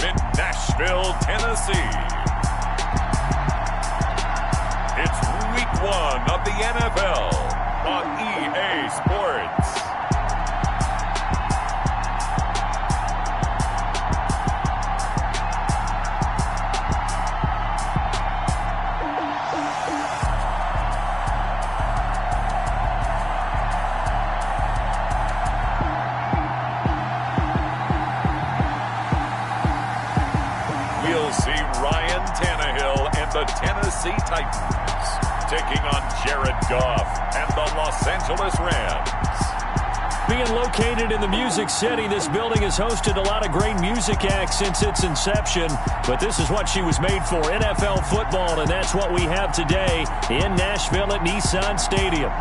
in Nashville, Tennessee. It's Week 1 of the NFL on EA Sports. We'll see Ryan Tannehill and the Tennessee Titans taking on Jared Goff and the Los Angeles Rams. Being located in the Music City, this building has hosted a lot of great music acts since its inception, but this is what she was made for, NFL football, and that's what we have today in Nashville at Nissan Stadium.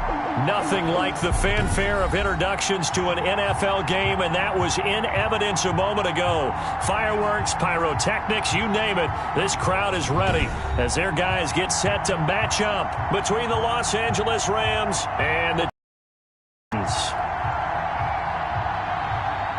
Nothing like the fanfare of introductions to an NFL game, and that was in evidence a moment ago. Fireworks, pyrotechnics, you name it. This crowd is ready as their guys get set to match up between the Los Angeles Rams and the Titans.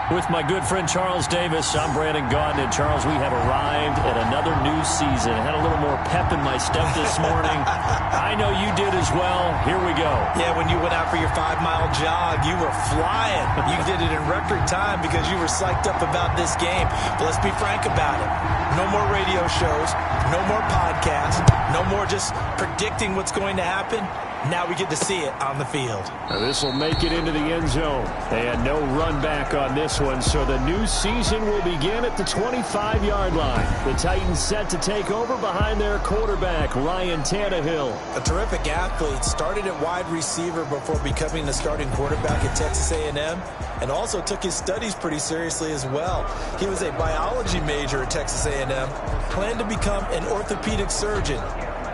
With my good friend Charles Davis, I'm Brandon Gaudin. And Charles, we have arrived at another new season. I had a little more pep in my step this morning. I know you did as well. Here we go. Yeah, when you went out for your 5-mile jog, you were flying. You did it in record time because you were psyched up about this game. But let's be frank about it. No more radio shows, no more podcasts, no more just predicting what's going to happen. Now we get to see it on the field. Now this will make it into the end zone. They had no run back on this one, so the new season will begin at the 25-yard line. The Titans set to take over behind their quarterback, Ryan Tannehill. A terrific athlete, started at wide receiver before becoming the starting quarterback at Texas A&M, and also took his studies pretty seriously as well. He was a biology major at Texas A&M, planned to become an orthopedic surgeon,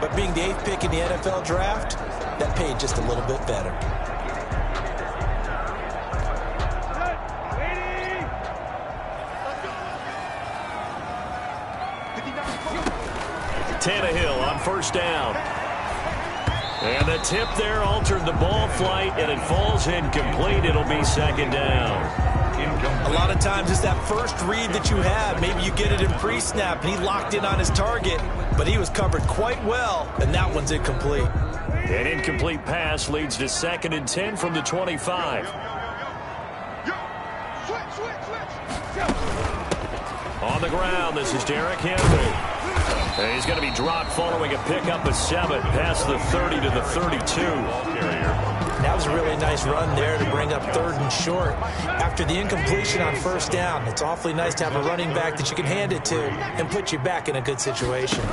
but being the 8th pick in the NFL draft, that paid just a little bit better. Tannehill on first down. And the tip there altered the ball flight, and it falls incomplete. It'll be second down. A lot of times it's that first read that you have. Maybe you get it in pre-snap, and he locked in on his target, but he was covered quite well, and that one's incomplete. An incomplete pass leads to 2nd and 10 from the 25. On the ground, this is Derrick Henry. And he's going to be dropped following a pickup of 7 past the 30 to the 32. That was a really nice run there to bring up 3rd and short. After the incompletion on first down, it's awfully nice to have a running back that you can hand it to and put you back in a good situation.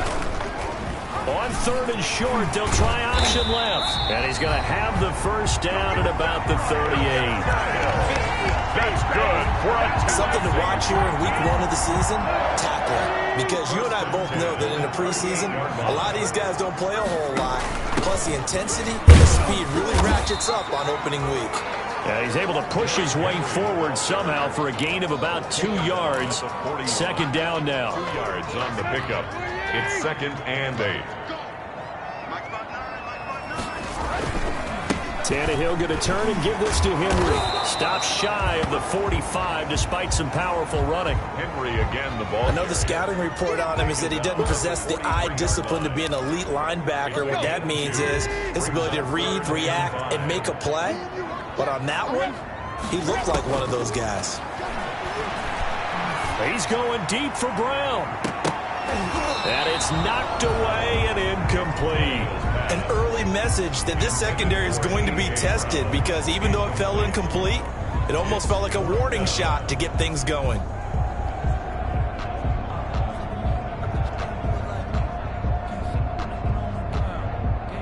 On 3rd and short, they'll try option left. And he's going to have the first down at about the 38. That's good for a Something to watch here in week 1 of the season, tackling. Because you and I both know that in the preseason, a lot of these guys don't play a whole lot. Plus, the intensity and the speed really ratchets up on opening week. Yeah, he's able to push his way forward somehow for a gain of about 2 yards. Second down now. 2 yards on the pickup. It's 2nd and 8. Tannehill going to turn and give this to Henry. Stops shy of the 45 despite some powerful running. Henry again, the ball. I know the scouting report on him is that he doesn't possess the eye discipline to be an elite linebacker. What that means is his ability to read, react, and make a play. But on that one, he looked like one of those guys. He's going deep for Brown. And it's knocked away and incomplete. An early message that this secondary is going to be tested because even though it fell incomplete, it almost felt like a warning shot to get things going.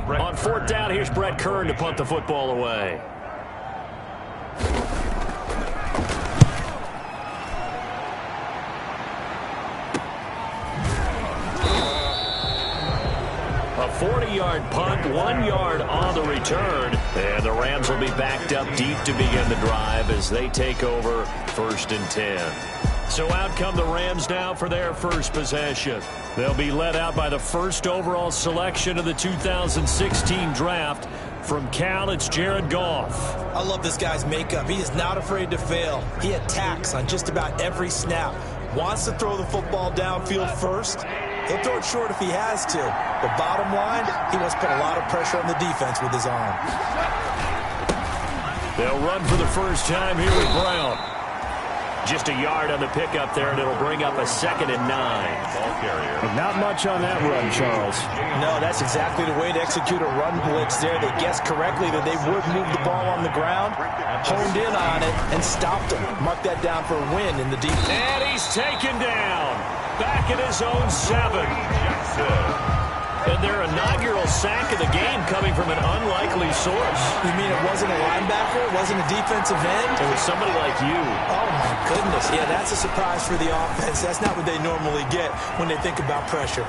On 4th down, here's Brett Kern to punt the football away. A 40-yard punt, 1 yard on the return. And the Rams will be backed up deep to begin the drive as they take over 1st and 10. So out come the Rams now for their first possession. They'll be led out by the first overall selection of the 2016 draft. From Cal, it's Jared Goff. I love this guy's makeup. He is not afraid to fail. He attacks on just about every snap. wants to throw the football downfield first. He'll throw it short if he has to. But bottom line, he wants to put a lot of pressure on the defense with his arm. They'll run for the first time here with Brown. Just a yard on the pickup there, and it'll bring up a 2nd and 9. Ball carrier. Not much on that run, Charles. No, that's exactly the way to execute a run blitz there. They guessed correctly that they would move the ball on the ground, honed in on it, and stopped them. Mark that down for a win in the defense. And he's taken down. Back at his own 7. And their inaugural sack of the game coming from an unlikely source. You mean it wasn't a linebacker? It wasn't a defensive end? It was somebody like you. Oh, my goodness. Yeah, that's a surprise for the offense. That's not what they normally get when they think about pressure.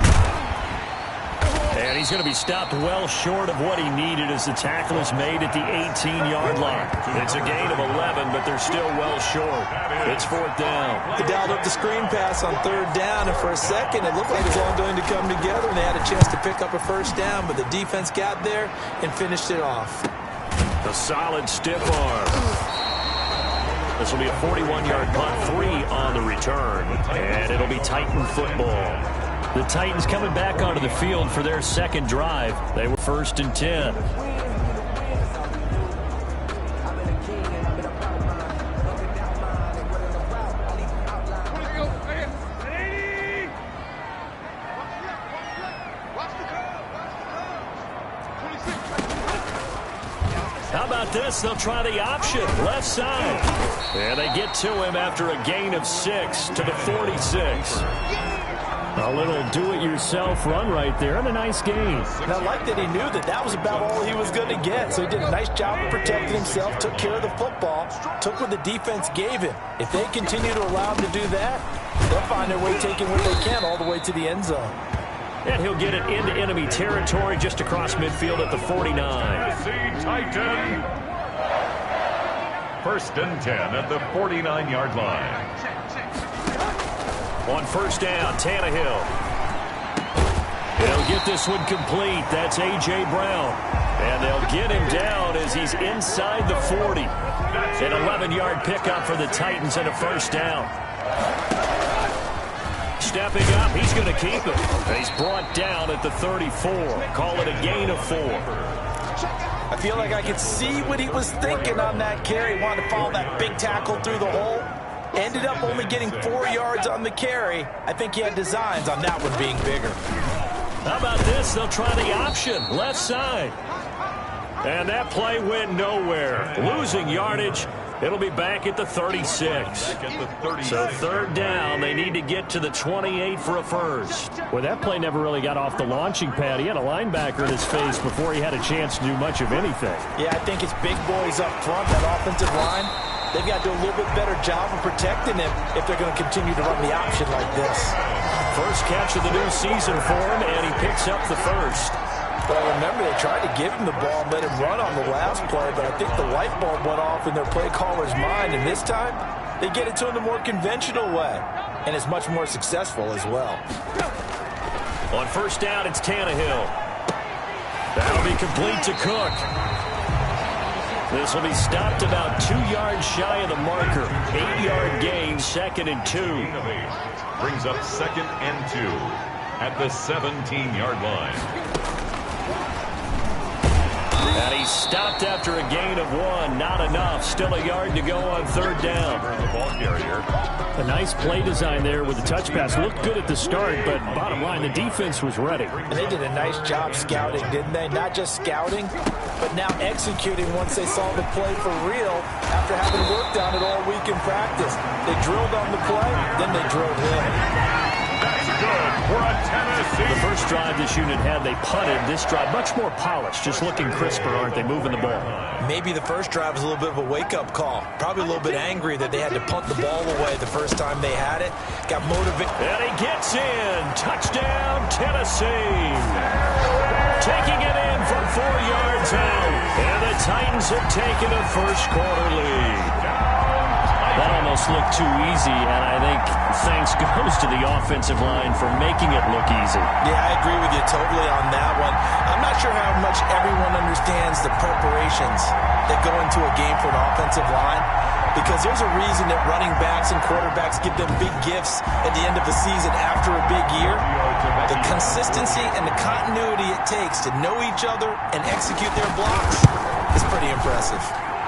And he's going to be stopped well short of what he needed as the tackle is made at the 18-yard line. It's a gain of 11, but they're still well short. It's 4th down. They dialed up the screen pass on 3rd down, and for a second it looked like it was all going to come together, and they had a chance to pick up a first down, but the defense got there and finished it off. A solid stiff arm. This will be a 41-yard punt, 3 on the return, and it'll be Titan football. The Titans coming back onto the field for their second drive. They were 1st and 10. How about this? They'll try the option. Left side. And they get to him after a gain of 6 to the 46. A little do-it-yourself run right there, and a nice gain. And I like that he knew that that was about all he was going to get, so he did a nice job of protecting himself, took care of the football, took what the defense gave him. If they continue to allow him to do that, they'll find their way taking what they can all the way to the end zone. And he'll get it into enemy territory just across midfield at the 49. Tennessee Titan. 1st and 10 at the 49-yard line. On 1st down, Tannehill. They'll get this one complete. That's A.J. Brown. And they'll get him down as he's inside the 40. An 11-yard pickup for the Titans and a first down. Stepping up, he's going to keep it. He's brought down at the 34. Call it a gain of 4. I feel like I could see what he was thinking on that carry. He wanted to follow that big tackle through the hole. Ended up only getting 4 yards on the carry. I think he had designs on that one being bigger. How about this? They'll try the option. Left side. And that play went nowhere. Losing yardage. It'll be back at the 36. So 3rd down, they need to get to the 28 for a first. Well, that play never really got off the launching pad. He had a linebacker in his face before he had a chance to do much of anything. Yeah, I think it's big boys up front, that offensive line. They've got to do a little bit better job of protecting him if they're going to continue to run the option like this. First catch of the new season for him, and he picks up the first. Well, remember, they tried to give him the ball and let him run on the last play, but I think the light bulb went off in their play caller's mind, and this time, they get it to him the more conventional way, and it's much more successful as well. On 1st down, it's Tannehill. That'll be complete to Cook. This will be stopped about 2 yards shy of the marker. 8-yard gain, 2nd and 2. Brings up 2nd and 2 at the 17-yard line. And he's stopped after a gain of 1. Not enough. Still a yard to go on 3rd down. The ball carrier. A nice play design there with the touch pass. Looked good at the start, but bottom line, the defense was ready. And they did a nice job scouting, didn't they? Not just scouting, but now executing once they saw the play for real after having worked on it all week in practice. They drilled on the play, then they drilled him. That's good for a Tennessee. The first drive this unit had, they punted. This drive, much more polished, just looking crisper, aren't they, moving the ball? Maybe the first drive was a little bit of a wake-up call. Probably a little bit angry that they had to punt the ball away the first time they had it. Got motivated. And he gets in. Touchdown, Tennessee. Taking it in from 4 yards out. And the Titans have taken a first-quarter lead. That almost looked too easy, and I think thanks goes to the offensive line for making it look easy. Yeah, I agree with you totally on that one. I'm not sure how much everyone understands the preparations that go into a game for an offensive line. because there's a reason that running backs and quarterbacks give them big gifts at the end of the season after a big year. The consistency and the continuity it takes to know each other and execute their blocks is pretty impressive.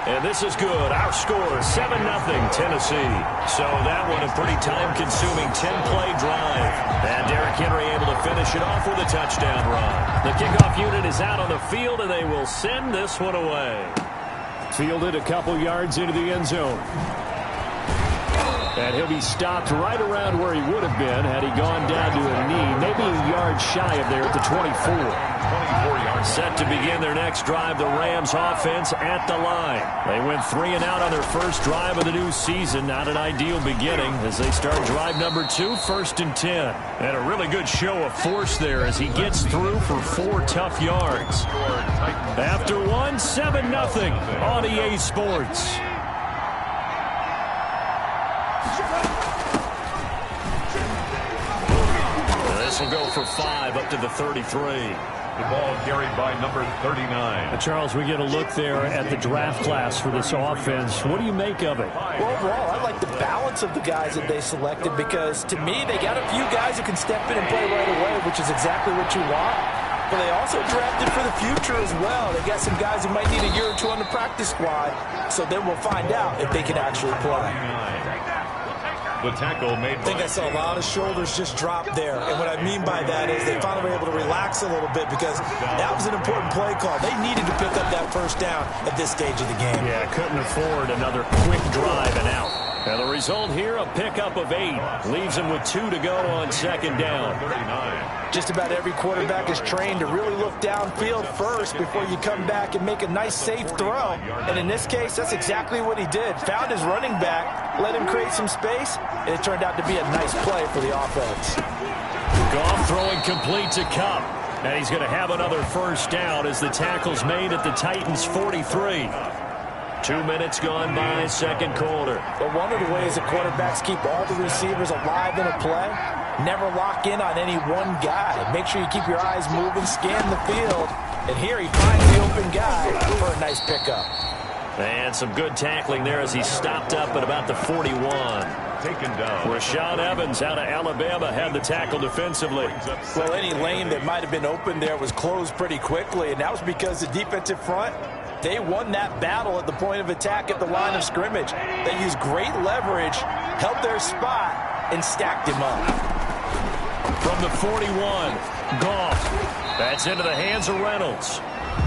And this is good. Our score, 7-0 Tennessee. So that one a pretty time-consuming 10-play drive. And Derrick Henry able to finish it off with a touchdown run. The kickoff unit is out on the field, and they will send this one away. Fielded a couple yards into the end zone. And he'll be stopped right around where he would have been had he gone down to a knee, maybe a yard shy of there at the 24. 24 yards. Set to begin their next drive, the Rams offense at the line. They went 3 and out on their first drive of the new season. Not an ideal beginning as they start drive number 2, 1st and 10. And a really good show of force there as he gets through for 4 tough yards. After one, 7-0 on EA Sports. This will go for 5 up to the 33. The ball carried by number 39. Charles, we get a look there at the draft class for this offense. What do you make of it? Well, overall, I like the balance of the guys that they selected because, to me, they got a few guys who can step in and play right away, which is exactly what you want. But they also drafted for the future as well. They got some guys who might need a year or 2 on the practice squad, so then we'll find out if they can actually play. The tackle made. I think I saw a lot of shoulders just drop there. And what I mean by that is they finally were able to relax a little bit because that was an important play call. They needed to pick up that first down at this stage of the game. Yeah, couldn't afford another quick drive and out. And the result here, a pickup of 8. Leaves them with 2 to go on 2nd down. Just about every quarterback is trained to really look downfield first before you come back and make a nice, safe throw. And in this case, that's exactly what he did. Found his running back, let him create some space, and it turned out to be a nice play for the offense. Goff throwing complete to Kupp. And he's going to have another first down as the tackle's made at the Titans' 43. 2 minutes gone by, 2nd quarter. But one of the ways the quarterbacks keep all the receivers alive in a play, never lock in on any one guy. Make sure you keep your eyes moving, scan the field. And here he finds the open guy for a nice pickup. And some good tackling there as he stopped up at about the 41. Taken down. Rashaan Evans out of Alabama had the tackle defensively. Well, any lane that might have been open there was closed pretty quickly, and that was because the defensive front, they won that battle at the point of attack at the line of scrimmage. They used great leverage, held their spot, and stacked him up. From the 41, Goff. That's into the hands of Reynolds.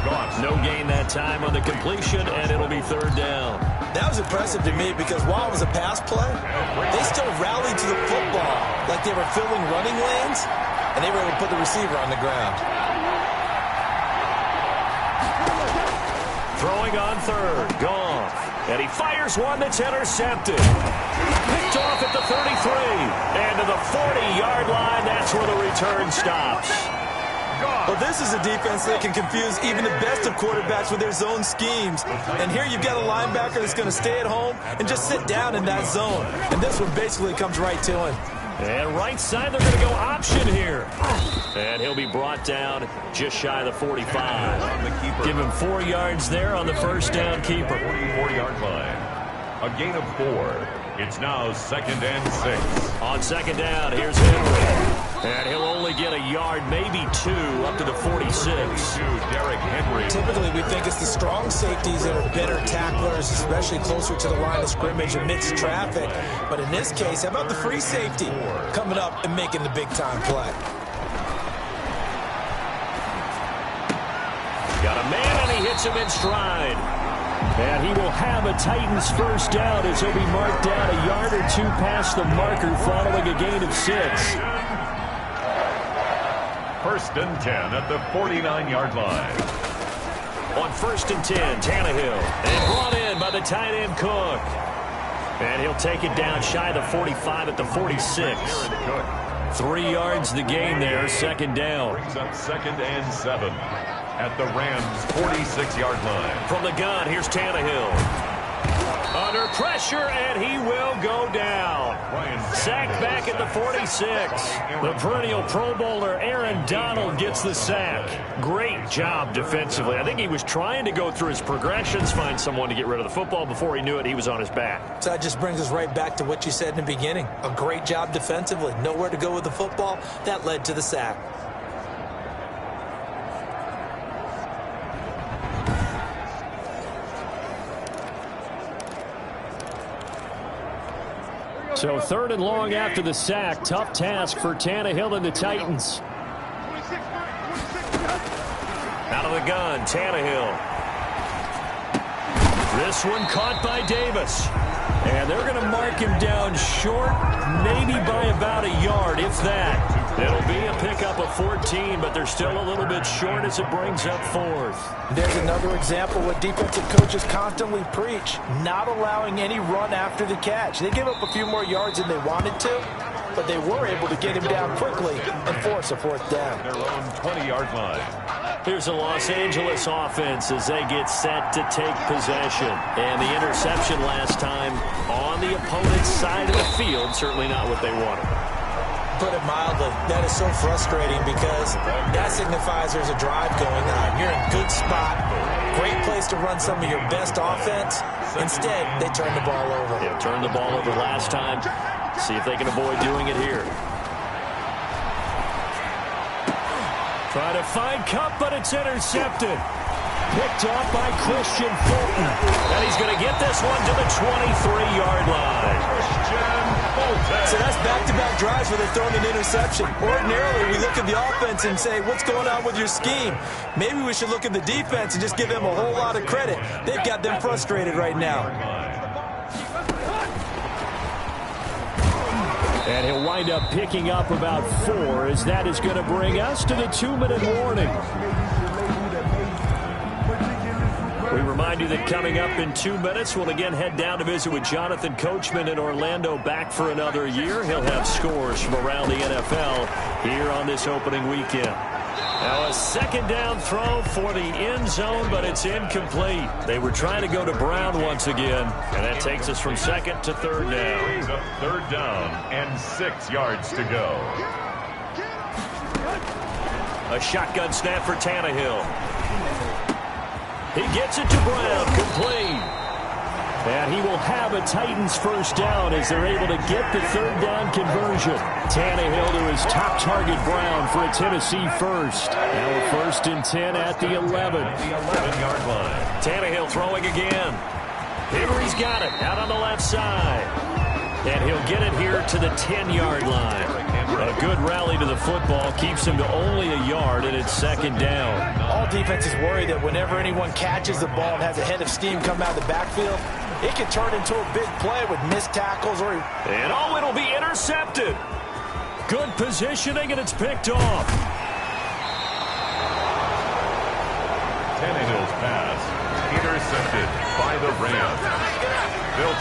Goff, no gain that time on the completion, and it'll be 3rd down. That was impressive to me because while it was a pass play, they still rallied to the football like they were filling running lanes, and they were able to put the receiver on the ground. Throwing on 3rd, Goff. And he fires one that's intercepted. Picked off at the 33. And to the 40-yard line, that's where the return stops. Well, this is a defense that can confuse even the best of quarterbacks with their zone schemes. And here you've got a linebacker that's going to stay at home and just sit down in that zone. And this one basically comes right to him. And right side, they're going to go option here. And he'll be brought down just shy of the 45. Give him 4 yards there on the first down keeper. 44-yard line. A gain of 4. It's now 2nd and 6. On 2nd down, here's Henry. And he'll only get a yard, maybe 2, up to the 46. Derrick Henry. Typically, we think it's the strong safeties that are better tacklers, especially closer to the line of scrimmage amidst traffic. But in this case, how about the free safety coming up and making the big-time play? Got a man, and he hits him in stride. And he will have a Titans first down as he'll be marked down a yard or 2 past the marker following a gain of 6. 1st and 10 at the 49-yard line. On 1st and 10, Tannehill. And brought in by the tight end Cook. And he'll take it down shy of the 45 at the 46. 3 yards the gain there, 2nd down. Brings up 2nd and 7 at the Rams' 46-yard line. From the gun, here's Tannehill. Under pressure, and he will go down. Sacked back at the 46. The perennial Pro Bowler Aaron Donald gets the sack. Great job defensively. I think he was trying to go through his progressions, find someone to get rid of the football. Before he knew it, he was on his back. So that just brings us right back to what you said in the beginning. A great job defensively. Nowhere to go with the football. That led to the sack. So 3rd and long after the sack. Tough task for Tannehill and the Titans. Out of the gun, Tannehill. This one caught by Davis. And they're going to mark him down short, maybe by about a yard, if that. It'll be a pickup of 14, but they're still a little bit short as it brings up 4th. There's another example what defensive coaches constantly preach, not allowing any run after the catch. They give up a few more yards than they wanted to, but they were able to get him down quickly and force a 4th down. Their own 20-yard line. Here's the Los Angeles offense as they get set to take possession. And the interception last time on the opponent's side of the field, certainly not what they wanted. Put it mildly, that is so frustrating because that signifies there's a drive going on. You're in a good spot, great place to run some of your best offense. Instead, they turn the ball over. Yeah, turned the ball over last time. See if they can avoid doing it here. Try to find Kupp, but it's intercepted. Picked off by Christian Fulton. And he's going to get this one to the 23-yard line. Christian Fulton. So that's back-to-back drives where they're throwing an interception. Ordinarily, we look at the offense and say, what's going on with your scheme? Maybe we should look at the defense and just give them a whole lot of credit. They've got them frustrated right now. And he'll wind up picking up about 4 as that is going to bring us to the 2-minute warning. We remind you that coming up in 2 minutes, we'll again head down to visit with Jonathan Coachman in Orlando, back for another year. He'll have scores from around the NFL here on this opening weekend. Now a 2nd down throw for the end zone, but it's incomplete. They were trying to go to Brown once again, and that takes us from 2nd to 3rd down. Brings up 3rd down and 6 yards to go. A shotgun snap for Tannehill. He gets it to Brown, complete. And he will have a Titans 1st down as they're able to get the 3rd down conversion. Tannehill to his top target, Brown, for a Tennessee 1st. Now a 1st and 10 at the 11. The 11-yard line. Tannehill throwing again. Here he's got it, out on the left side. And he'll get it here to the 10-yard line. A good rally to the football keeps him to only a yard, and it's 2nd down. All defenses worry that whenever anyone catches the ball and has a head of steam come out of the backfield, it can turn into a big play with missed tackles. And it'll be intercepted. Good positioning, and it's picked off. Tannehill's pass intercepted by the Rams.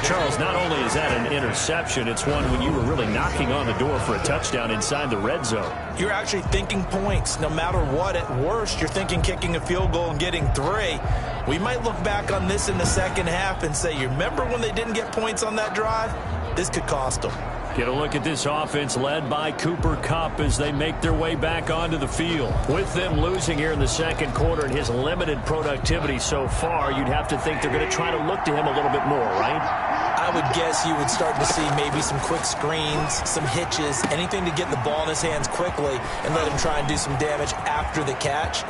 Charles, not only is that an interception, it's one when you were really knocking on the door for a touchdown inside the red zone. You're actually thinking points. No matter what, at worst, you're thinking kicking a field goal and getting 3. We might look back on this in the 2nd half and say, you remember when they didn't get points on that drive? This could cost them. Get a look at this offense led by Cooper Kupp as they make their way back onto the field. With them losing here in the 2nd quarter and his limited productivity so far, you'd have to think they're going to try to look to him a little bit more, right? I would guess you would start to see maybe some quick screens, some hitches, anything to get the ball in his hands quickly and let him try and do some damage after the catch.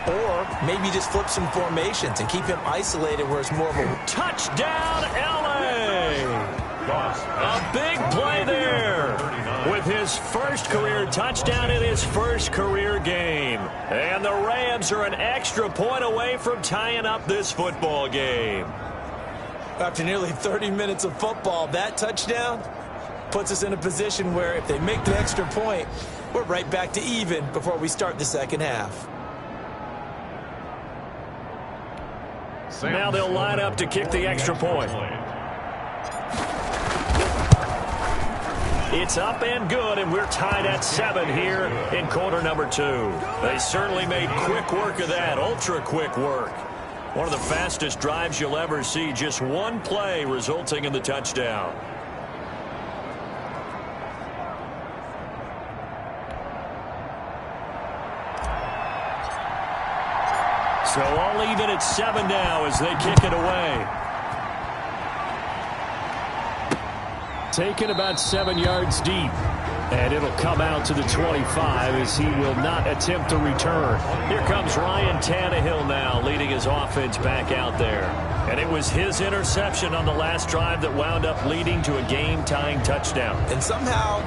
Or maybe just flip some formations and keep him isolated where it's more of a touchdown, L.A. A big play there with his 1st career touchdown in his 1st career game. And the Rams are an extra point away from tying up this football game. After nearly 30 minutes of football, that touchdown puts us in a position where if they make the extra point, we're right back to even before we start the 2nd half. Now they'll line up to kick the extra point. It's up and good, and we're tied at 7 here in quarter number 2. They certainly made quick work of that, ultra quick work. One of the fastest drives you'll ever see. Just one play resulting in the touchdown. So all even at 7 now as they kick it away. Taken about 7 yards deep. And it'll come out to the 25 as he will not attempt to return. Here comes Ryan Tannehill now leading his offense back out there. And it was his interception on the last drive that wound up leading to a game-tying touchdown. And somehow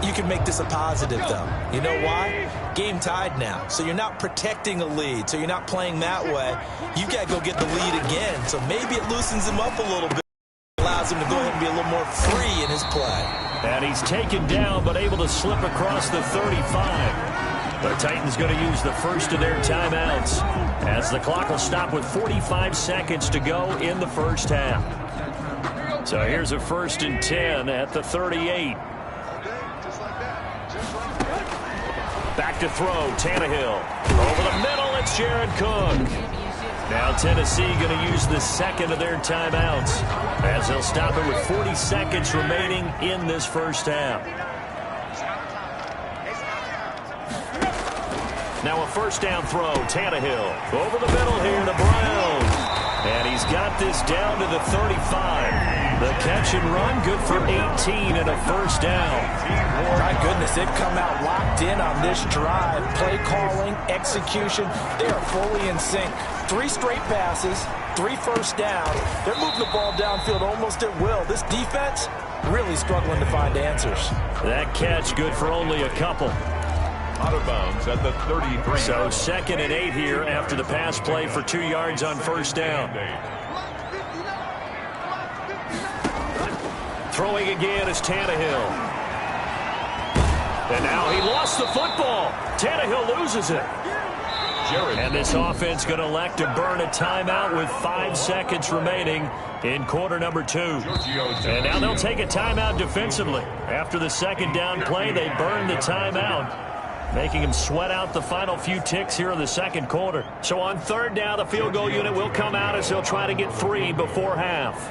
you can make this a positive, though. You know why? Game tied now. So you're not protecting a lead. So you're not playing that way. You've got to go get the lead again. So maybe it loosens him up a little bit. Allows him to go ahead and be a little more free in his play. And he's taken down but able to slip across the 35. The Titans going to use the first of their timeouts as the clock will stop with 45 seconds to go in the first half. So here's a 1st and 10 at the 38. Back to throw, Tannehill. Over the middle, it's Jared Cook. Now Tennessee going to use the second of their timeouts as they'll stop it with 40 seconds remaining in this first half. Now a first down throw, Tannehill. Over the middle here to Brown. And he's got this down to the 35. The catch and run, good for 18 and a first down. My goodness, they've come out locked in on this drive. Play calling, execution, they are fully in sync. 3 straight passes, 3 first downs. They're moving the ball downfield almost at will. This defense really struggling to find answers. That catch good for only a couple. Out of bounds at the 33. So 2nd and 8 here after the pass play for 2 yards on first down. Throwing again is Tannehill. And now he lost the football. Tannehill loses it. And this offense going to elect to burn a timeout with 5 seconds remaining in quarter number 2. And now they'll take a timeout defensively. After the second down play, they burn the timeout, making him sweat out the final few ticks here in the second quarter. So on 3rd down, the field goal unit will come out as they'll try to get 3 before half.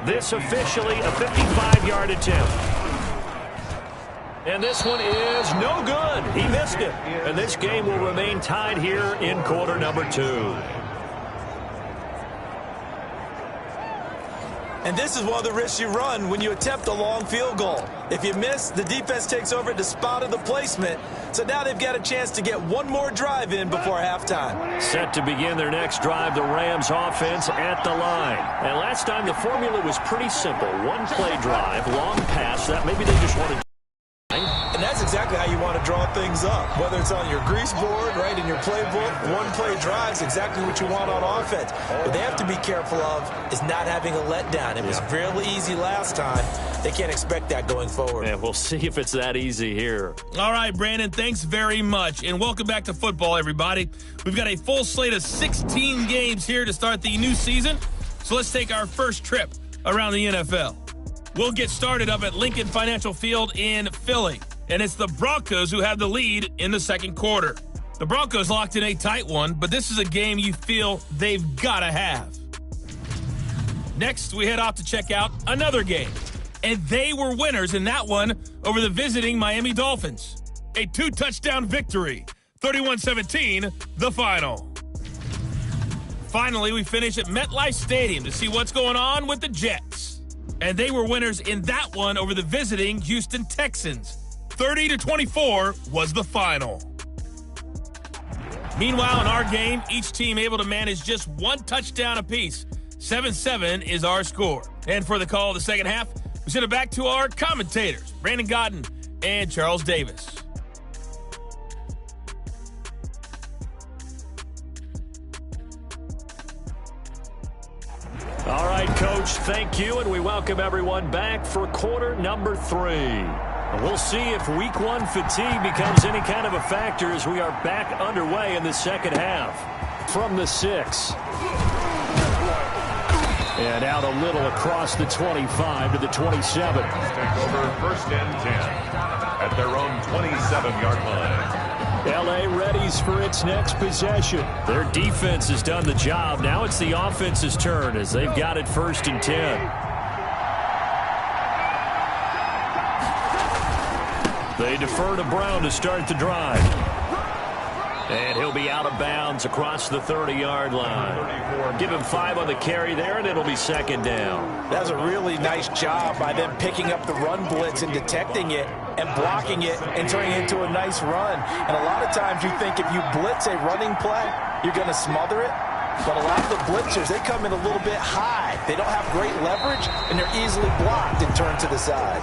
This officially a 55-yard attempt. And this one is no good. He missed it. And this game will remain tied here in quarter number 2. And this is one of the risks you run when you attempt a long field goal. If you miss, the defense takes over at the spot of the placement. So now they've got a chance to get one more drive in before halftime. Set to begin their next drive, the Rams offense at the line. And last time the formula was pretty simple. One play drive, long pass. That maybe they just wanted. And that's exactly how you want to draw things up. Whether it's on your grease board, right, in your playbook, one-play drive is exactly what you want on offense. What they have to be careful of is not having a letdown. It was really easy last time. They can't expect that going forward. Yeah, we'll see if it's that easy here. All right, Brandon, thanks very much. And welcome back to football, everybody. We've got a full slate of 16 games here to start the new season. So let's take our first trip around the NFL. We'll get started up at Lincoln Financial Field in Philly. And it's the Broncos who have the lead in the second quarter. The Broncos locked in a tight one, but this is a game you feel they've got to have. Next, we head off to check out another game. And they were winners in that one over the visiting Miami Dolphins. A 2-touchdown victory. 31-17, the final. Finally, we finish at MetLife Stadium to see what's going on with the Jets. And they were winners in that one over the visiting Houston Texans. 30-24 was the final. Meanwhile, in our game, each team able to manage just 1 touchdown apiece. 7-7 is our score. And for the call of the second half, we send it back to our commentators, Brandon Godden and Charles Davis. All right, Coach, thank you, and we welcome everyone back for quarter number 3. We'll see if week 1 fatigue becomes any kind of a factor as we are back underway in the second half. From the 6. And out a little across the 25 to the 27. Take over 1st and 10 at their own 27-yard line. L.A. readies for its next possession. Their defense has done the job. Now it's the offense's turn as they've got it 1st and 10. They defer to Brown to start the drive. And he'll be out of bounds across the 30-yard line. Give him 5 on the carry there, and it'll be 2nd down. That was a really nice job by them picking up the run blitz and detecting it and blocking it and turning it into a nice run. And a lot of times you think if you blitz a running play, you're going to smother it. But a lot of the blitzers, they come in a little bit high. They don't have great leverage, and they're easily blocked and turned to the side.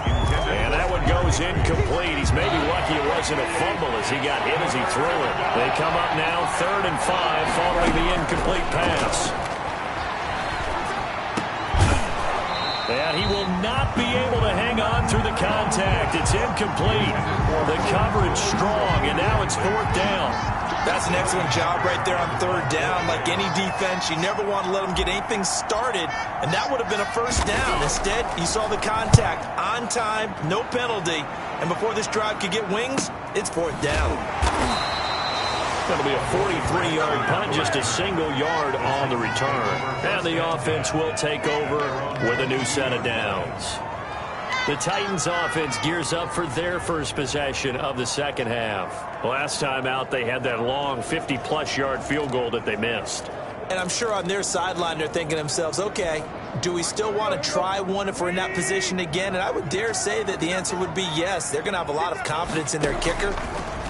And that one goes incomplete. He's maybe lucky it wasn't a fumble as he got hit as he threw it. They come up now 3rd and 5 following the incomplete pass. And he will not be able to hang on through the contact. It's incomplete. The coverage strong, and now it's 4th down. That's an excellent job right there on 3rd down. Like any defense, you never want to let them get anything started, and that would have been a 1st down. Instead, you saw the contact on time, no penalty, and before this drive could get wings, it's 4th down. That'll be a 43-yard punt, just a single yard on the return. And the offense will take over with a new set of downs. The Titans offense gears up for their first possession of the 2nd half. Last time out, they had that long 50-plus yard field goal that they missed. And I'm sure on their sideline, they're thinking to themselves, okay, do we still want to try one if we're in that position again? And I would dare say that the answer would be yes. They're going to have a lot of confidence in their kicker.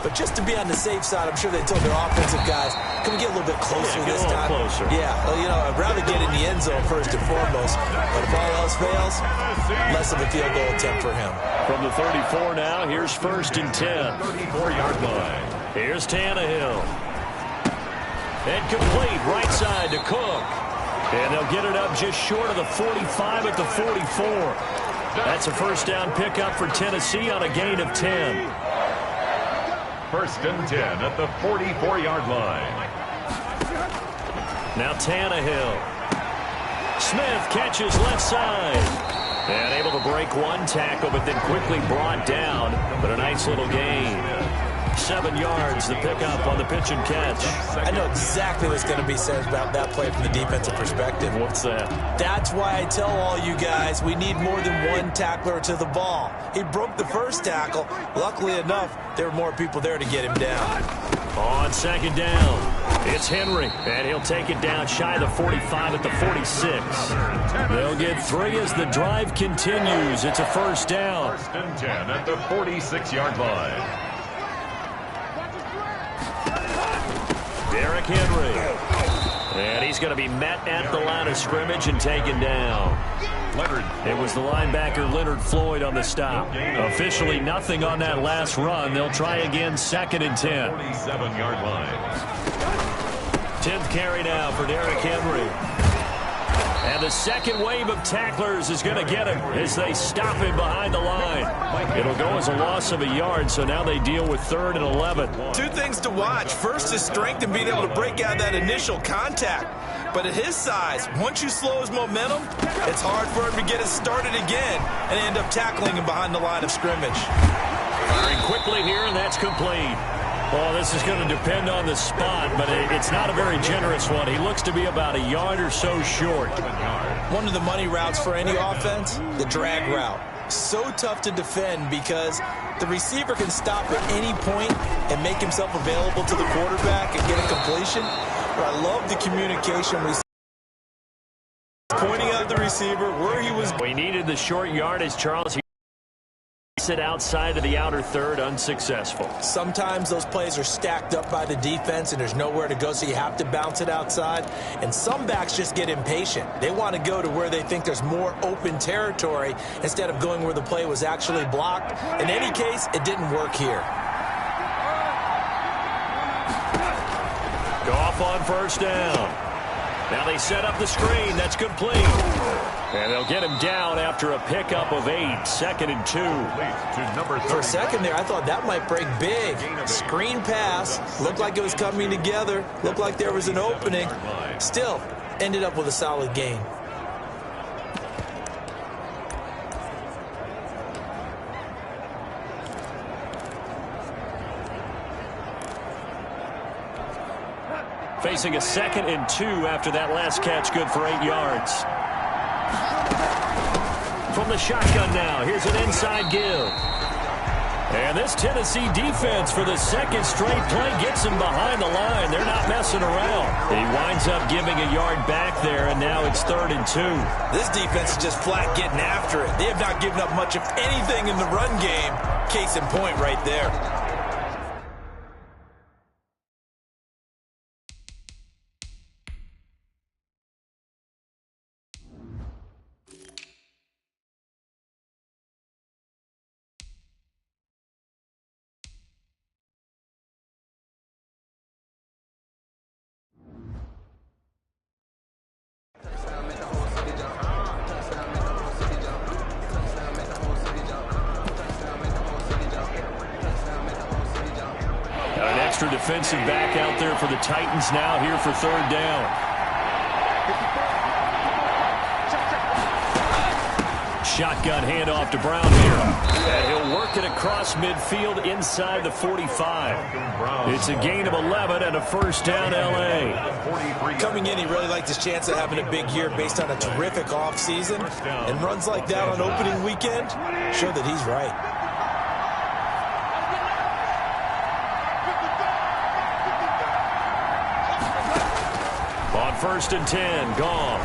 But just to be on the safe side, I'm sure they told their offensive guys, can we get a little bit closer this time? Closer. Yeah, well, you know, I'd rather get in the end zone first and foremost. But if all else fails, less of a field goal attempt for him. From the 34 now, here's 1st and 10. 34-yard line. Here's Tannehill. And complete right side to Cook. And they'll get it up just short of the 45 at the 44. That's a 1st down pickup for Tennessee on a gain of 10. 1st and 10 at the 44-yard line. Now Tannehill. Smith catches left side. And able to break one tackle, but then quickly brought down. But a nice little gain. 7 yards, the pickup on the pitch and catch. I know exactly what's going to be said about that play from the defensive perspective. What's that? That's why I tell all you guys we need more than one tackler to the ball. He broke the first tackle. Luckily enough, there were more people there to get him down. On 2nd down, it's Henry, and he'll take it down shy of the 45 at the 46. They'll get 3 as the drive continues. It's a 1st down. 1st and 10 at the 46-yard line. Derrick Henry. And he's going to be met at the line of scrimmage and taken down. It was the linebacker Leonard Floyd on the stop. Officially nothing on that last run. They'll try again 2nd and 10. 47-yard line. 10th carry now for Derrick Henry. And the second wave of tacklers is going to get him as they stop him behind the line. It'll go as a loss of a yard, so now they deal with 3rd and 11. 2 things to watch. First is strength and being able to break out that initial contact. But at his size, once you slow his momentum, it's hard for him to get it started again and end up tackling him behind the line of scrimmage. Firing quickly here, and that's complete. Well, this is going to depend on the spot, but it's not a very generous one. He looks to be about a yard or so short. One of the money routes for any offense, the drag route. So tough to defend because the receiver can stop at any point and make himself available to the quarterback and get a completion. But I love the communication we see. Pointing out the receiver where he was. We needed the short yardage, Charles. He it outside of the outer third, unsuccessful. Sometimes those plays are stacked up by the defense and there's nowhere to go, so you have to bounce it outside. And some backs just get impatient. They want to go to where they think there's more open territory instead of going where the play was actually blocked. In any case, it didn't work here. Goff on 1st down. Now they set up the screen. That's complete. And they'll get him down after a pickup of 8. 2nd and 2. For a second there, I thought that might break big. Screen pass. Looked like it was coming together. Looked like there was an opening. Still, ended up with a solid gain. facing a 2nd and 2 after that last catch, good for 8 yards. From the shotgun now, here's an inside give. And this Tennessee defense for the 2nd straight play gets him behind the line. They're not messing around. He winds up giving a yard back there, and now it's 3rd and 2. This defense is just flat getting after it. They have not given up much of anything in the run game. Case in point right there. Defensive back out there for the Titans now here for 3rd down. Shotgun handoff to Brown here. And he'll work it across midfield inside the 45. It's a gain of 11 and a 1st down L.A. Coming in, he really liked his chance of having a big year based on a terrific offseason. And runs like that on opening weekend show that he's right. On 1st and 10, Goff.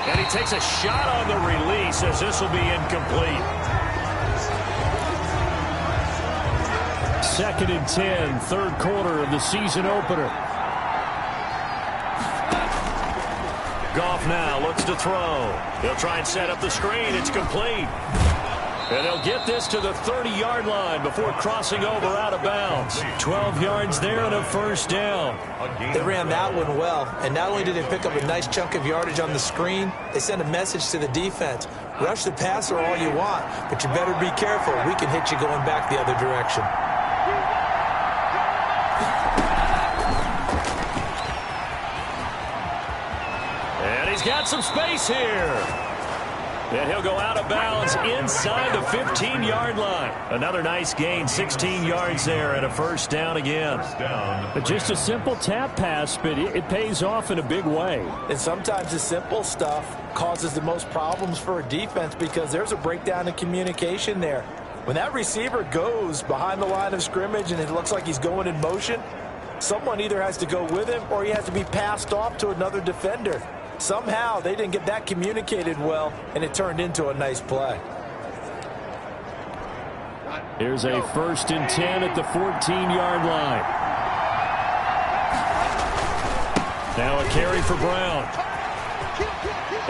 And he takes a shot on the release as this will be incomplete. 2nd and 10, 3rd quarter of the season opener. Goff now looks to throw. He'll try and set up the screen. It's complete. And they'll get this to the 30-yard line before crossing over out of bounds. 12 yards there and a 1st down. They ran that one well, and not only did they pick up a nice chunk of yardage on the screen, they sent a message to the defense. Rush the passer all you want, but you better be careful. We can hit you going back the other direction. And he's got some space here. And he'll go out of bounds inside the 15-yard line. Another nice gain, 16 yards there and a 1st down again. Just a simple tap pass, but it pays off in a big way. And sometimes the simple stuff causes the most problems for a defense because there's a breakdown in communication there. When that receiver goes behind the line of scrimmage and it looks like he's going in motion, someone either has to go with him or he has to be passed off to another defender. Somehow they didn't get that communicated well, and it turned into a nice play. Here's a 1st and 10 at the 14-yard line. Now a carry for Brown.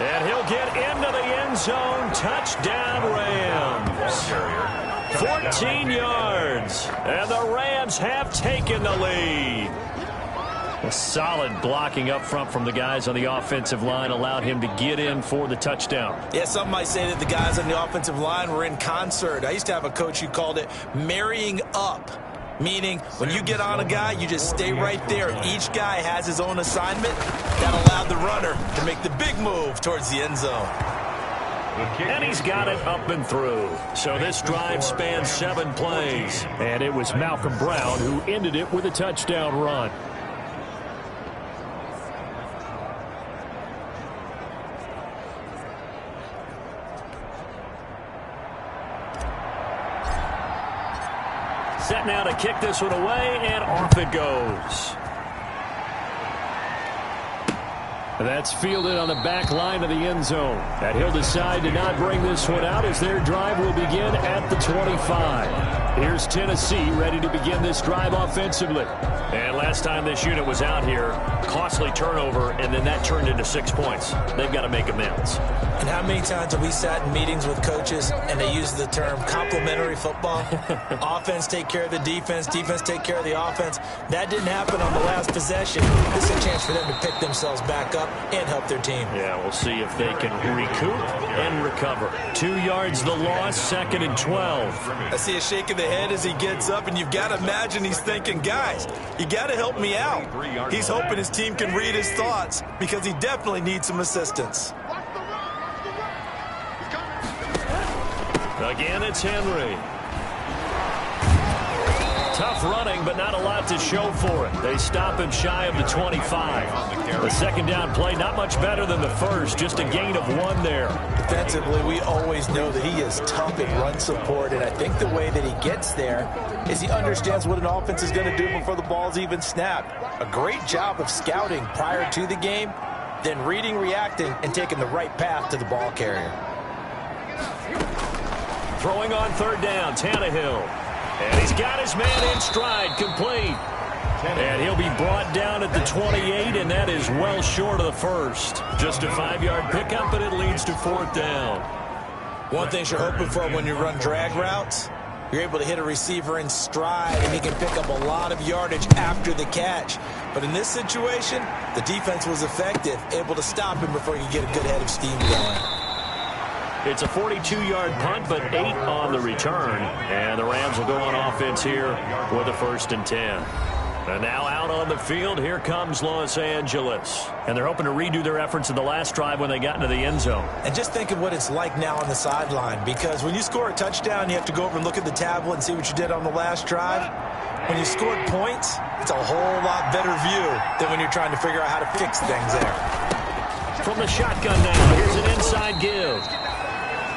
And he'll get into the end zone. Touchdown, Rams. 14 yards. And the Rams have taken the lead. A solid blocking up front from the guys on the offensive line allowed him to get in for the touchdown. Yeah, some might say that the guys on the offensive line were in concert. I used to have a coach who called it marrying up, meaning when you get on a guy, you just stay right there. Each guy has his own assignment. That allowed the runner to make the big move towards the end zone. And he's got it up and through. So this drive spans 7 plays. And it was Malcolm Brown who ended it with a touchdown run. Set now to kick this one away, and off it goes. That's fielded on the back line of the end zone. And he'll decide to not bring this one out as their drive will begin at the 25. Here's Tennessee ready to begin this drive offensively. And last time this unit was out here, costly turnover, and then that turned into 6 points. They've got to make amends. And how many times have we sat in meetings with coaches and they use the term complementary football? Offense take care of the defense, defense take care of the offense. That didn't happen on the last possession. This is a chance for them to pick themselves back up and help their team. Yeah, we'll see if they can recoup and recover. 2 yards the loss, 2nd and 12. I see a shake of the head as he gets up, and you've got to imagine he's thinking, guys, you got to help me out. He's hoping his team can read his thoughts because he definitely needs some assistance. Again, it's Henry. Tough running, but not a lot to show for it. They stop him shy of the 25. The second down play, not much better than the first, just a gain of 1 there. Defensively, we always know that he is tough in run support, and I think the way that he gets there is he understands what an offense is going to do before the ball's even snapped. A great job of scouting prior to the game, then reading, reacting, and taking the right path to the ball carrier. Throwing on third down, Tannehill. And he's got his man in stride, complete. And he'll be brought down at the 28, and that is well short of the first. Just a 5-yard pickup, and it leads to 4th down. One thing you're hoping for when you run drag routes, you're able to hit a receiver in stride, and he can pick up a lot of yardage after the catch. But in this situation, the defense was effective, able to stop him before he could get a good head of steam going. It's a 42-yard punt, but 8 on the return. And the Rams will go on offense here with a 1st and 10. And now out on the field, here comes Los Angeles. And they're hoping to redo their efforts in the last drive when they got into the end zone. And just think of what it's like now on the sideline, because when you score a touchdown, you have to go over and look at the tablet and see what you did on the last drive. When you scored points, it's a whole lot better view than when you're trying to figure out how to fix things there. From the shotgun now, here's an inside give.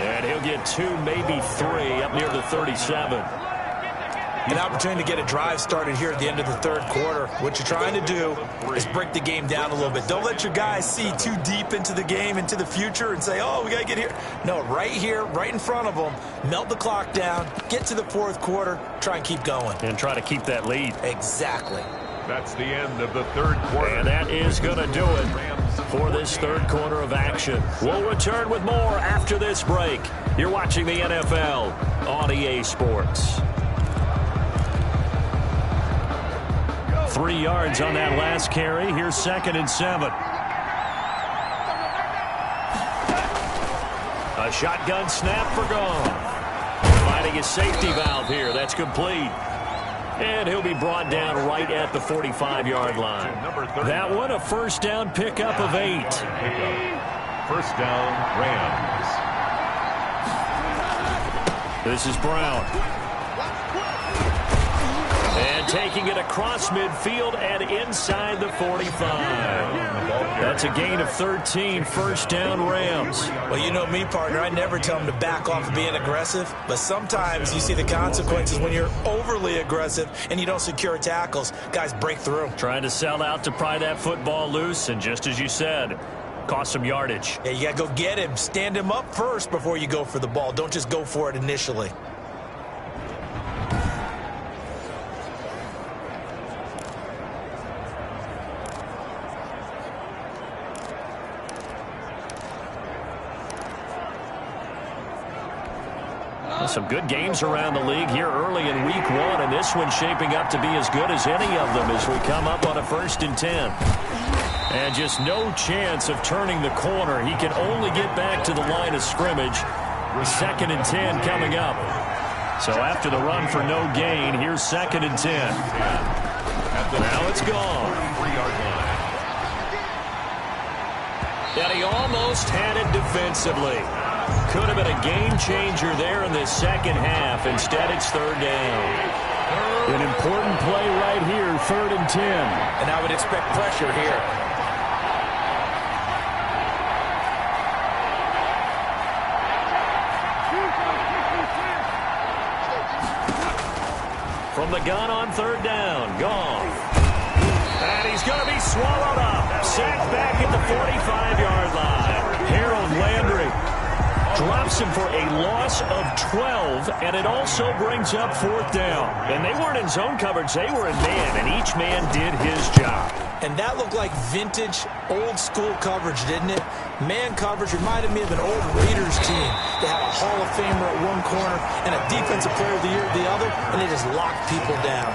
And he'll get 2, maybe 3, up near the 37. An opportunity to get a drive started here at the end of the third quarter. What you're trying to do is break the game down a little bit. Don't let your guys see too deep into the game, into the future, and say, oh, we got to get here. No, right here, right in front of them, melt the clock down, get to the fourth quarter, try and keep going. And try to keep that lead. Exactly. That's the end of the third quarter. And that is going to do it for this third quarter of action. We'll return with more after this break. You're watching the NFL on EA Sports. 3 yards on that last carry. Here's 2nd and 7. A shotgun snap for Goff. Finding his safety valve here. That's complete. And he'll be brought down right at the 45-yard line. That one, a 1st down pickup of 8. 1st down, Rams. This is Brown. And taking it across midfield and inside the 45. That's a gain of 13, 1st down Rams. Well, you know me, partner. I never tell them to back off of being aggressive. But sometimes you see the consequences when you're overly aggressive and you don't secure tackles. Guys break through. Trying to sell out to pry that football loose. And just as you said, cost some yardage. Yeah, you got to go get him. Stand him up first before you go for the ball. Don't just go for it initially. Some good games around the league here early in week 1, and this one's shaping up to be as good as any of them as we come up on a 1st and 10. And just no chance of turning the corner. He can only get back to the line of scrimmage. 2nd and 10 coming up. So after the run for no gain, here's 2nd and 10. Now it's gone. 3-yard line. And he almost had it defensively. Could have been a game changer there in the second half. Instead, it's 3rd down. An important play right here, 3rd and 10. And I would expect pressure here. From the gun on 3rd down, Goff. And he's going to be swallowed up. Sacked back at the 45-yard line. Harold Landry drops him for a loss of 12, and it also brings up 4th down. And they weren't in zone coverage. They were in man, and each man did his job. And that looked like vintage, old-school coverage, didn't it? Man coverage reminded me of an old Raiders team. They had a Hall of Famer at one corner and a Defensive Player of the Year at the other, and they just locked people down.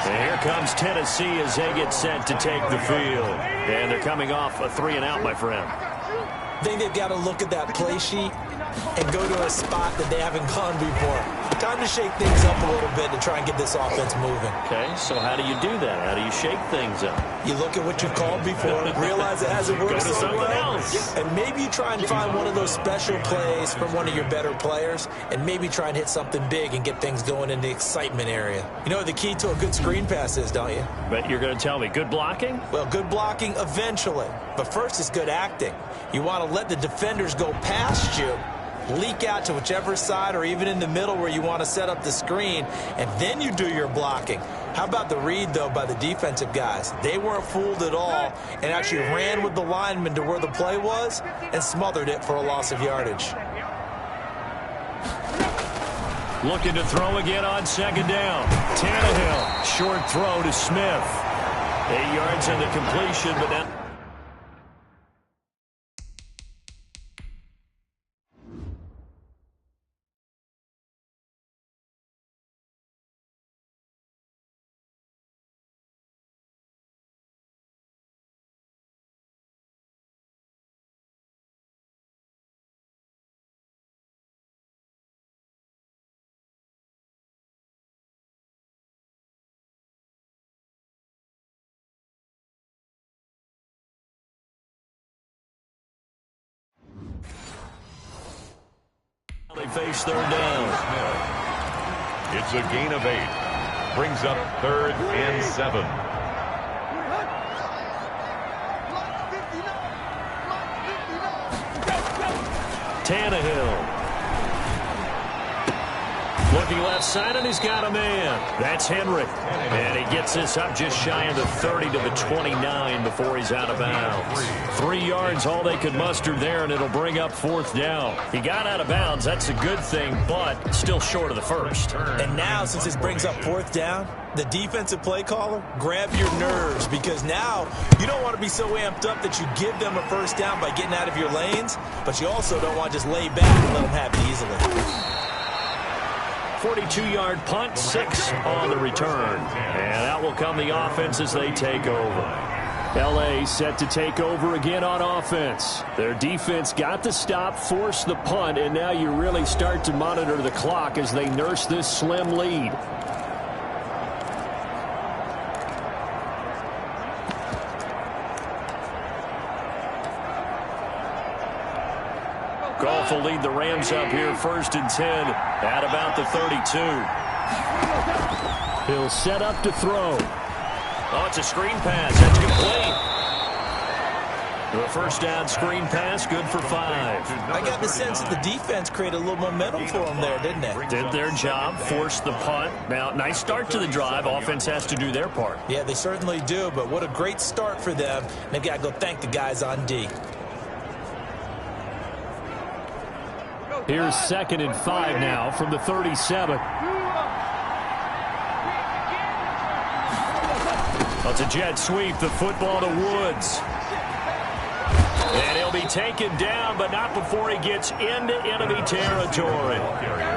And here comes Tennessee as they get set to take the field. And they're coming off a 3-and-out, my friend. I think they've got to look at that play sheet and go to a spot that they haven't gone before. Time to shake things up a little bit to try and get this offense moving. Okay, so how do you do that? How do you shake things up? You look at what you've called before, realize it hasn't worked so well, and maybe you try and find one of those special plays from one of your better players, and maybe try and hit something big and get things going in the excitement area. You know what the key to a good screen pass is, don't you? But you're going to tell me, good blocking? Well, good blocking eventually, but first it's good acting. You want to let the defenders go past you, leak out to whichever side or even in the middle where you want to set up the screen, and then you do your blocking. How about the read, though, by the defensive guys? They weren't fooled at all and actually ran with the lineman to where the play was and smothered it for a loss of yardage. Looking to throw again on second down. Tannehill, short throw to Smith. 8 yards on the completion, but now... They face third down. It's a gain of 8. Brings up 3rd and 7. Tannehill. Looking left side, and he's got a man. That's Henry. And he gets this up just shy of the 30 to the 29 before he's out of bounds. 3 yards, all they could muster there, and it'll bring up 4th down. He got out of bounds. That's a good thing, but still short of the first. And now, since this brings up 4th down, the defensive play caller, grab your nerves, because now you don't want to be so amped up that you give them a first down by getting out of your lanes, but you also don't want to just lay back and let them have it easily. 42-yard punt, 6 on the return. And that will come the offense as they take over. L.A. set to take over again on offense. Their defense got the stop, forced the punt, and now you really start to monitor the clock as they nurse this slim lead. Goff will lead the Rams up here 1st and 10 at about the 32. He'll set up to throw. Oh, it's a screen pass. That's complete. The first down screen pass, good for 5. I got the sense that the defense created a little momentum for them there, didn't it? Did their job, forced the punt. Now, nice start to the drive. Offense has to do their part. Yeah, they certainly do, but what a great start for them. They've got to go thank the guys on D. Here's 2nd and 5 now from the 37. That's a jet sweep, the football to Woods. And he'll be taken down, but not before he gets into enemy territory.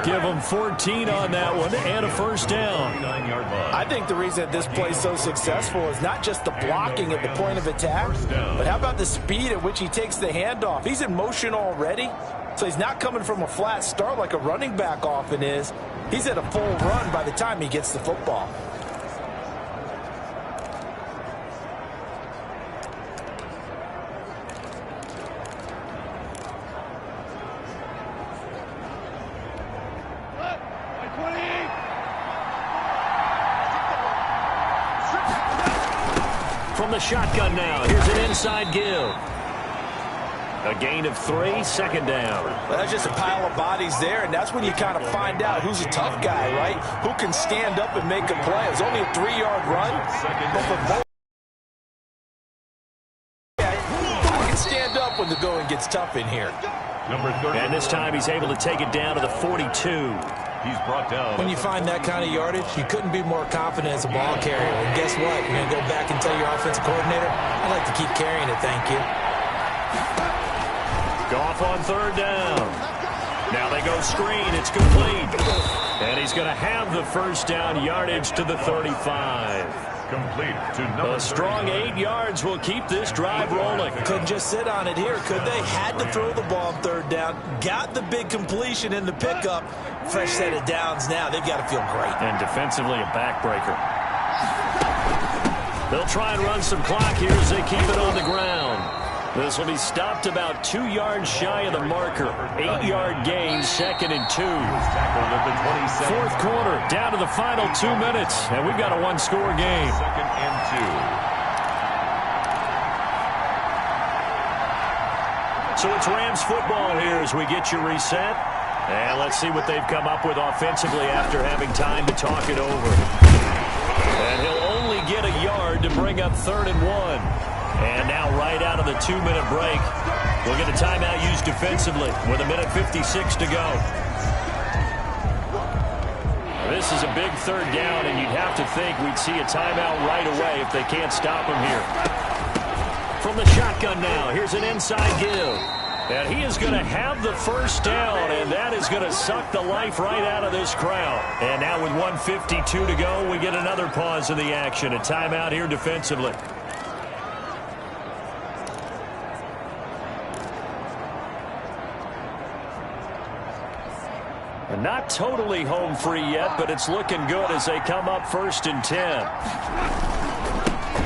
Give him 14 on that one and a first down. I think the reason that this play is so successful is not just the blocking at the point of attack, but how about the speed at which he takes the handoff? He's in motion already, so he's not coming from a flat start like a running back often is. He's at a full run by the time he gets the football. From the shotgun now, here's an inside give. A gain of 3, 2nd down. Well, that's just a pile of bodies there, and that's when you kind of find out who's a tough guy, right? Who can stand up and make a play. It was only a 3-yard run, but for both, who can stand up when the going gets tough in here? And this time he's able to take it down to the 42. He's brought down. When you find that kind of yardage, you couldn't be more confident as a ball carrier. And guess what? You're going to go back and tell your offensive coordinator, I'd like to keep carrying it, thank you. Goff on 3rd down. Now they go screen. It's complete. And he's going to have the first down, yardage to the 35. Complete to number A strong 8 yards will keep this drive rolling. Couldn't just sit on it here, could they? Had to throw the ball on third down. Got the big completion in the pickup. Fresh set of downs now. They've got to feel great. And defensively, a backbreaker. They'll try and run some clock here as they keep it on the ground. This will be stopped about 2 yards shy of the marker. 8-yard gain, 2nd and 2. Fourth quarter, down to the final 2 minutes, and we've got a one-score game. 2nd and 2. So it's Rams football here as we get you reset. And let's see what they've come up with offensively after having time to talk it over. And he'll only get a yard to bring up 3rd and 1. And now right out of the 2-minute break, we'll get a timeout used defensively with 1:56 to go. This is a big 3rd down, and you'd have to think we'd see a timeout right away if they can't stop him here. From the shotgun now, here's an inside give. And he is going to have the first down, and that is going to suck the life right out of this crowd. And now with 1:52 to go, we get another pause in the action. A timeout here defensively. Not totally home free yet, but it's looking good as they come up 1st and 10.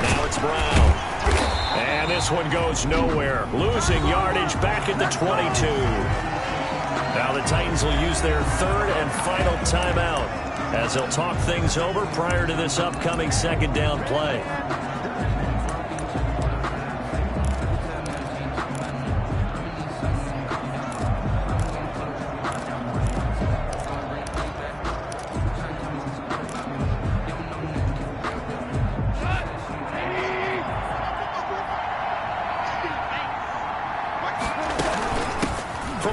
Now it's Brown. And this one goes nowhere. Losing yardage back at the 22. Now the Titans will use their 3rd and final timeout as they'll talk things over prior to this upcoming 2nd down play.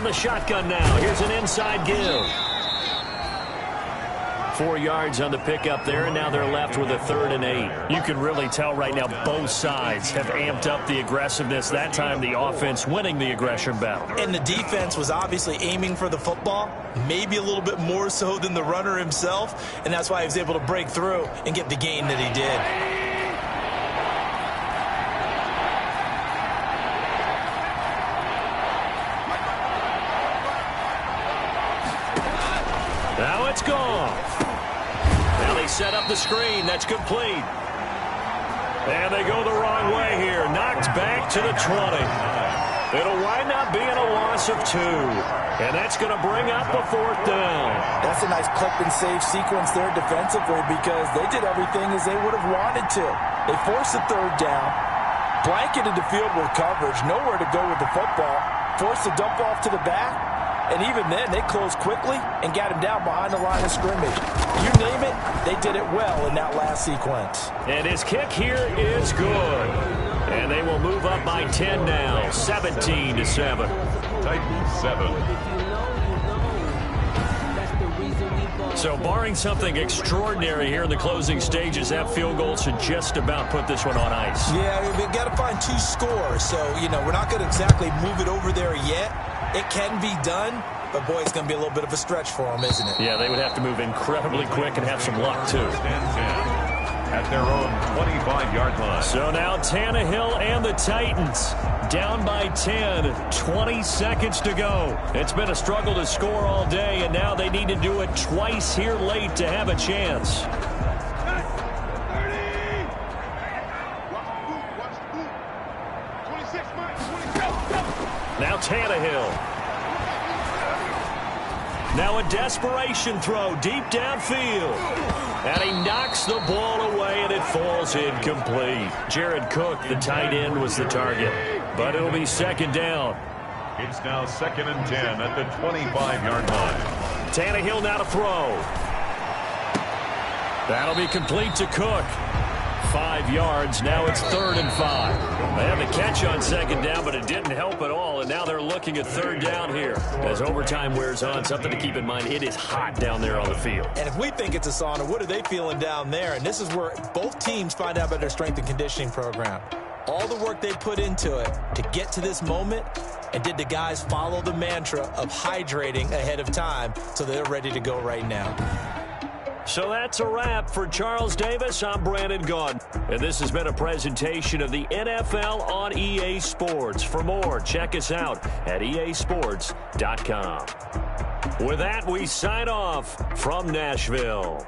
The shotgun now. Here's an inside give. 4 yards on the pickup there, and now they're left with a 3rd and 8. You can really tell right now both sides have amped up the aggressiveness. That time the offense winning the aggression battle. And the defense was obviously aiming for the football, maybe a little bit more so than the runner himself, and that's why he was able to break through and get the gain that he did. Now it's gone. Now they set up the screen. That's complete. And they go the wrong way here. Knocked back to the 20. It'll wind up being a loss of 2. And that's going to bring up a 4th down. That's a nice clip and save sequence there defensively because they did everything as they would have wanted to. They forced the 3rd down, blanketed the field with coverage, nowhere to go with the football, forced the dump off to the back. And even then, they closed quickly and got him down behind the line of scrimmage. You name it, they did it well in that last sequence. And his kick here is good. And they will move up by 10 now, 17-7. Titans 7. So barring something extraordinary here in the closing stages, that field goal should just about put this one on ice. Yeah, we've got to find 2 scores. So, we're not going to exactly move it over there yet. It can be done, but boy, it's going to be a little bit of a stretch for them, isn't it? Yeah, they would have to move incredibly quick and have some luck, too. At their own 25-yard line. So now Tannehill and the Titans down by 10, 20 seconds to go. It's been a struggle to score all day, and now they need to do it twice here late to have a chance. Now Tannehill. Now a desperation throw deep downfield. And he knocks the ball away, and it falls incomplete. Jared Cook, the tight end, was the target. But it'll be 2nd down. It's now 2nd and 10 at the 25-yard line. Tannehill now to throw. That'll be complete to Cook. 5 yards. Now it's 3rd and 5. They had the catch on 2nd down, but it didn't help at all. And now they're looking at 3rd down here. As overtime wears on, something to keep in mind, it is hot down there on the field. And if we think it's a sauna, what are they feeling down there? And this is where both teams find out about their strength and conditioning program. All the work they put into it to get to this moment, and did the guys follow the mantra of hydrating ahead of time so they're ready to go right now? So that's a wrap. For Charles Davis, I'm Brandon Gaudin. And this has been a presentation of the NFL on EA Sports. For more, check us out at easports.com. With that, we sign off from Nashville.